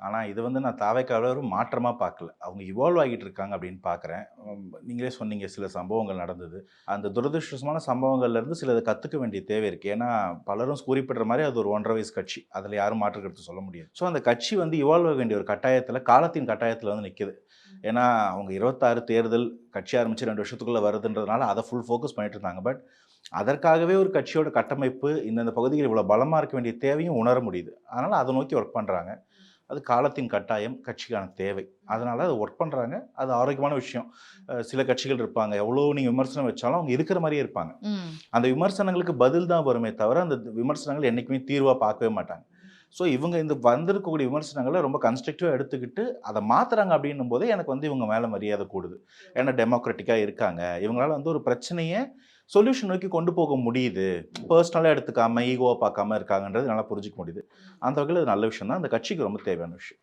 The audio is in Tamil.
ஆனால் இது வந்து நான் தாவேக்காவில் ஒரு மாற்றமாக பார்க்கல. அவங்க இவால்வ் ஆகிட்டு இருக்காங்க அப்படின்னு பார்க்குறேன். நீங்களே சொன்னீங்க சில சம்பவங்கள் நடந்தது. அந்த துரதிருஷ்டவசமான சம்பவங்கள்லேருந்து சிலதை கற்றுக்க வேண்டிய தேவை இருக்குது. ஏன்னா பலரும் குறிப்பிடுற மாதிரி அது ஒரு 1.5 வயசு கட்சி. அதில் யாரும் மாற்று கருத்து சொல்ல முடியாது. ஸோ அந்த கட்சி வந்து இவால்வ் ஆக வேண்டிய ஒரு கட்டாயத்தில், காலத்தின் கட்டாயத்தில் வந்து நிற்கிது. ஏன்னா அவங்க 26 தேர்தல் கட்சி ஆரம்பித்து 2 வருஷத்துக்குள்ளே வருதுன்றதுனால அதை ஃபுல் ஃபோக்கஸ் பண்ணிட்டு இருந்தாங்க. பட் அதற்காகவே ஒரு கட்சியோட கட்டமைப்பு இந்தந்த பகுதிகள் இவ்வளோ பலமாக இருக்க வேண்டிய தேவையும் உணர முடியுது. அதனால் அதை நோக்கி ஒர்க் பண்ணுறாங்க. அது காலத்தின் கட்டாயம், கட்சிக்கான தேவை. அதனால அது ஒர்க் பண்றாங்க. அது ஆரோக்கியமான விஷயம். சில கட்சிகள் இருப்பாங்க. எவ்வளோ நீங்க விமர்சனம் வச்சாலும் அவங்க இருக்கிற மாரியே இருப்பாங்க. அந்த விமர்சனங்களுக்கு பதில் தான் வருமே தவிர, அந்த விமர்சனங்கள் என்னைக்குமே தீர்வா பார்க்கவே மாட்டாங்க. ஸோ இவங்க இந்த வந்திருக்கக்கூடிய விமர்சனங்கள ரொம்ப கன்ஸ்ட்ரக்டிவா எடுத்துக்கிட்டு, அத மாத்துறாங்க அப்படின்னும்போது எனக்கு வந்து இவங்க மேல மரியாதை கூடுது. ஏன்னா டெமோக்ராட்டிக்கா இருக்காங்க. இவங்களால வந்து ஒரு பிரச்சனைய சொல்யூஷன் நோக்கி கொண்டு போக முடியுது. பெர்சனலா எடுத்துக்காம, ஈகோவா பார்க்காம இருக்காங்கன்றது என்னால புரிஞ்சுக்க முடியுது. அந்த வகையில இது நல்ல விஷயம் தான். அந்த கட்சிக்கு ரொம்ப தேவையான விஷயம்.